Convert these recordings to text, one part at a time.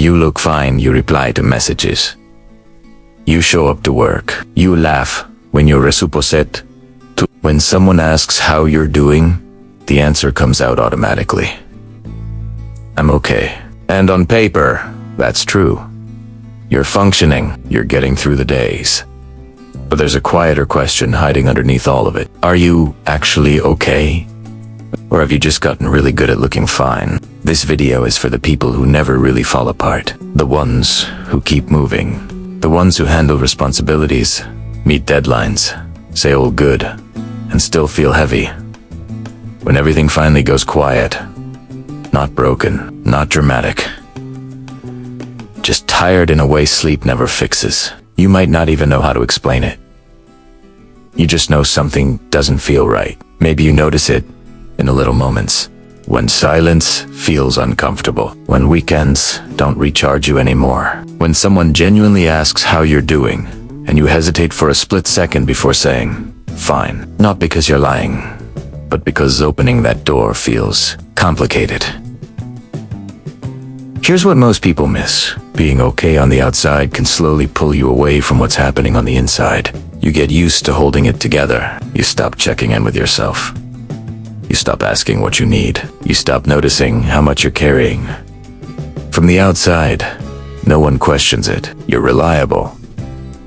You look fine, you reply to messages. You show up to work. You laugh when you're supposed to. When someone asks how you're doing, the answer comes out automatically. I'm okay. And on paper, that's true. You're functioning, you're getting through the days. But there's a quieter question hiding underneath all of it. Are you actually okay? Or have you just gotten really good at looking fine? This video is for the people who never really fall apart. The ones who keep moving. The ones who handle responsibilities, meet deadlines, say all good, and still feel heavy. When everything finally goes quiet. Not broken, not dramatic. Just tired in a way sleep never fixes. You might not even know how to explain it. You just know something doesn't feel right. Maybe you notice it in the little moments. When silence feels uncomfortable. When weekends don't recharge you anymore. When someone genuinely asks how you're doing, and you hesitate for a split second before saying, fine. Not because you're lying, but because opening that door feels complicated. Here's what most people miss. Being okay on the outside can slowly pull you away from what's happening on the inside. You get used to holding it together. You stop checking in with yourself. You stop asking what you need. You stop noticing how much you're carrying. From the outside, no one questions it. You're reliable.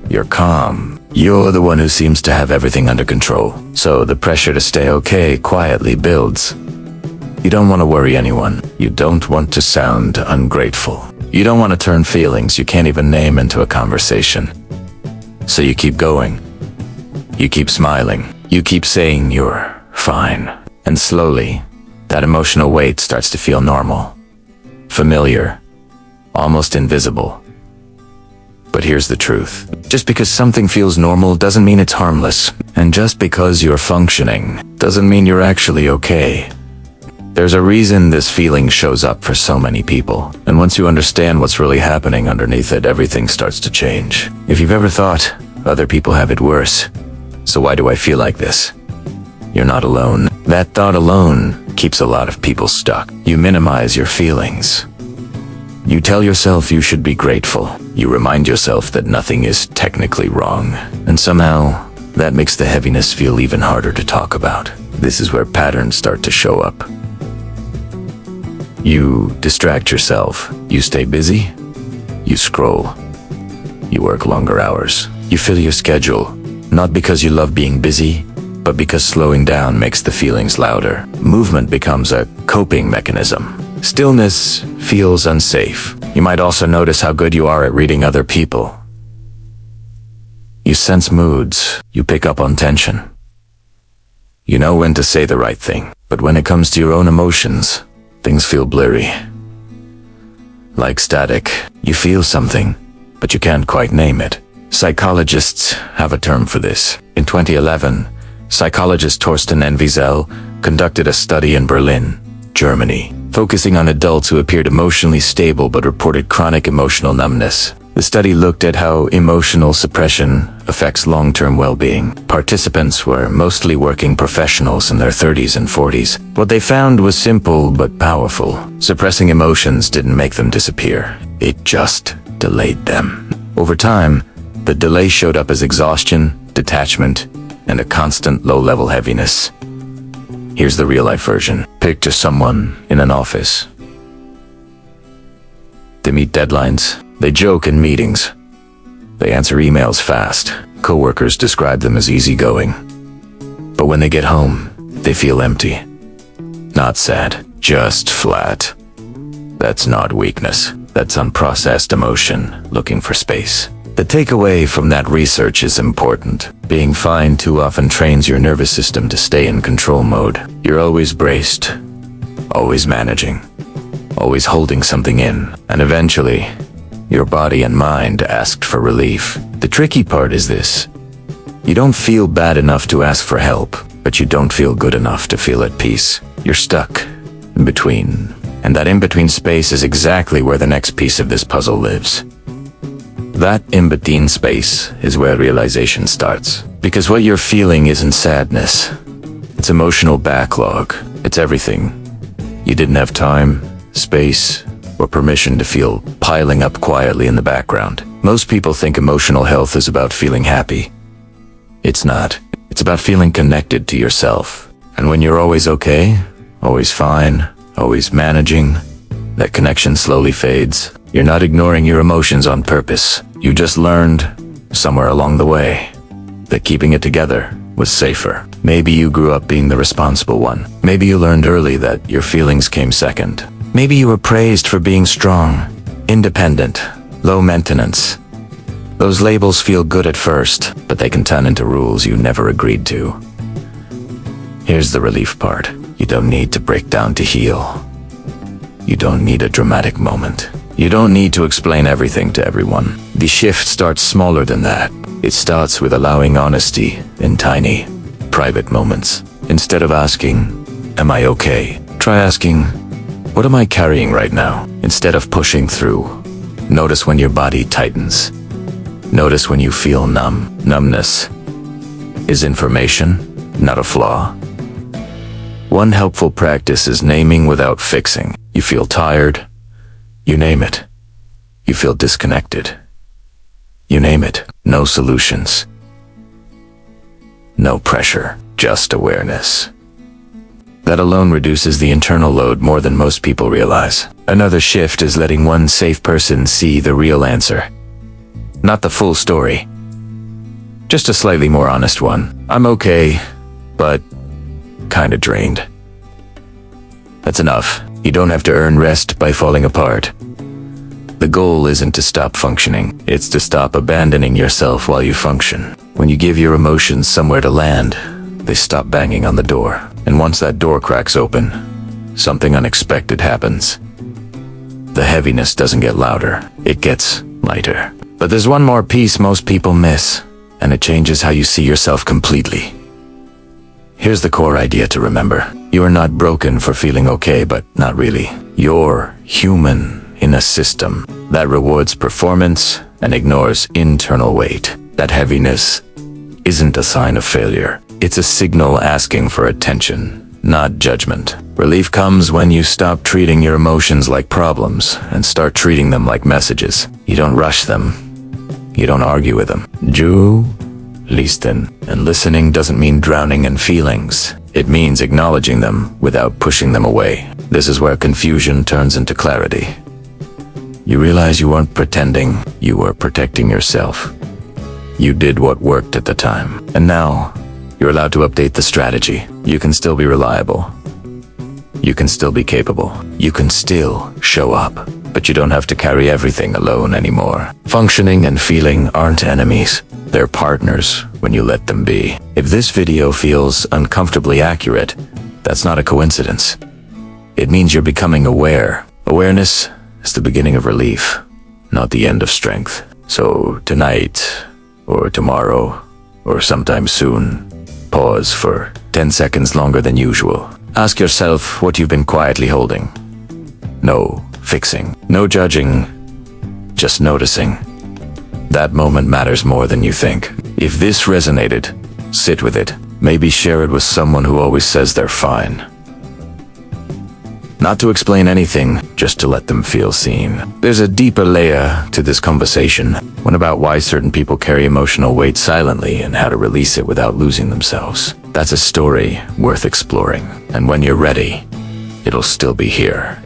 You're calm. You're the one who seems to have everything under control. So the pressure to stay okay quietly builds. You don't want to worry anyone. You don't want to sound ungrateful. You don't want to turn feelings you can't even name into a conversation. So you keep going. You keep smiling. You keep saying you're fine. And slowly, that emotional weight starts to feel normal. Familiar. Almost invisible. But here's the truth. Just because something feels normal doesn't mean it's harmless. And just because you're functioning doesn't mean you're actually okay. There's a reason this feeling shows up for so many people. And once you understand what's really happening underneath it, everything starts to change. If you've ever thought, other people have it worse, so why do I feel like this? You're not alone. That thought alone keeps a lot of people stuck. You minimize your feelings. You tell yourself you should be grateful. You remind yourself that nothing is technically wrong. And somehow, that makes the heaviness feel even harder to talk about. This is where patterns start to show up. You distract yourself. You stay busy. You scroll. You work longer hours. You fill your schedule, not because you love being busy, but because slowing down makes the feelings louder. Movement becomes a coping mechanism. Stillness feels unsafe. You might also notice how good you are at reading other people. You sense moods. You pick up on tension. You know when to say the right thing. But when it comes to your own emotions, things feel blurry. Like static. You feel something, but you can't quite name it. Psychologists have a term for this. In 2011, psychologist Torsten N. Wiesel conducted a study in Berlin, Germany, focusing on adults who appeared emotionally stable but reported chronic emotional numbness. The study looked at how emotional suppression affects long-term well-being. Participants were mostly working professionals in their 30s and 40s. What they found was simple but powerful. Suppressing emotions didn't make them disappear. It just delayed them. Over time, the delay showed up as exhaustion, detachment, and a constant low-level heaviness. Here's the real-life version. Picture someone in an office. They meet deadlines. They joke in meetings. They answer emails fast. Coworkers describe them as easygoing. But when they get home, they feel empty. Not sad, just flat. That's not weakness. That's unprocessed emotion looking for space. The takeaway from that research is important. Being fine too often trains your nervous system to stay in control mode. You're always braced, always managing, always holding something in, and eventually, your body and mind asked for relief. The tricky part is this. You don't feel bad enough to ask for help, but you don't feel good enough to feel at peace. You're stuck in between, and that in-between space is exactly where the next piece of this puzzle lives. That in-between space is where realization starts. Because what you're feeling isn't sadness. It's emotional backlog. It's everything. You didn't have time, space, or permission to feel piling up quietly in the background. Most people think emotional health is about feeling happy. It's not. It's about feeling connected to yourself. And when you're always okay, always fine, always managing, that connection slowly fades. You're not ignoring your emotions on purpose. You just learned, somewhere along the way, that keeping it together was safer. Maybe you grew up being the responsible one. Maybe you learned early that your feelings came second. Maybe you were praised for being strong, independent, low maintenance. Those labels feel good at first, but they can turn into rules you never agreed to. Here's the relief part. You don't need to break down to heal. You don't need a dramatic moment. You don't need to explain everything to everyone. The shift starts smaller than that. It starts with allowing honesty in tiny, private moments. Instead of asking, "Am I okay?" try asking, "What am I carrying right now?" Instead of pushing through, notice when your body tightens. Notice when you feel numb. Numbness is information, not a flaw. One helpful practice is naming without fixing. You feel tired, you name it. You feel disconnected, you name it. No solutions, no pressure, just awareness. That alone reduces the internal load more than most people realize. Another shift is letting one safe person see the real answer. Not the full story, just a slightly more honest one. "I'm okay, but kinda drained." That's enough. You don't have to earn rest by falling apart. The goal isn't to stop functioning, it's to stop abandoning yourself while you function. When you give your emotions somewhere to land, they stop banging on the door. And once that door cracks open, something unexpected happens. The heaviness doesn't get louder, it gets lighter. But there's one more piece most people miss, and it changes how you see yourself completely. Here's the core idea to remember. You are not broken for feeling okay, but not really. You're human in a system that rewards performance and ignores internal weight. That heaviness isn't a sign of failure. It's a signal asking for attention, not judgment. Relief comes when you stop treating your emotions like problems and start treating them like messages. You don't rush them. You don't argue with them. You listen. And listening doesn't mean drowning in feelings. It means acknowledging them without pushing them away. This is where confusion turns into clarity. You realize you weren't pretending, you were protecting yourself. You did what worked at the time. And now, you're allowed to update the strategy. You can still be reliable. You can still be capable. You can still show up. But you don't have to carry everything alone anymore. Functioning and feeling aren't enemies. They're partners when you let them be. If this video feels uncomfortably accurate, that's not a coincidence. It means you're becoming aware. Awareness is the beginning of relief, not the end of strength. So tonight, or tomorrow, or sometime soon, pause for 10 seconds longer than usual. Ask yourself what you've been quietly holding. No fixing, no judging, just noticing. That moment matters more than you think. If this resonated, sit with it. Maybe share it with someone who always says they're fine. Not to explain anything, just to let them feel seen. There's a deeper layer to this conversation, one about why certain people carry emotional weight silently and how to release it without losing themselves. That's a story worth exploring. And when you're ready, it'll still be here,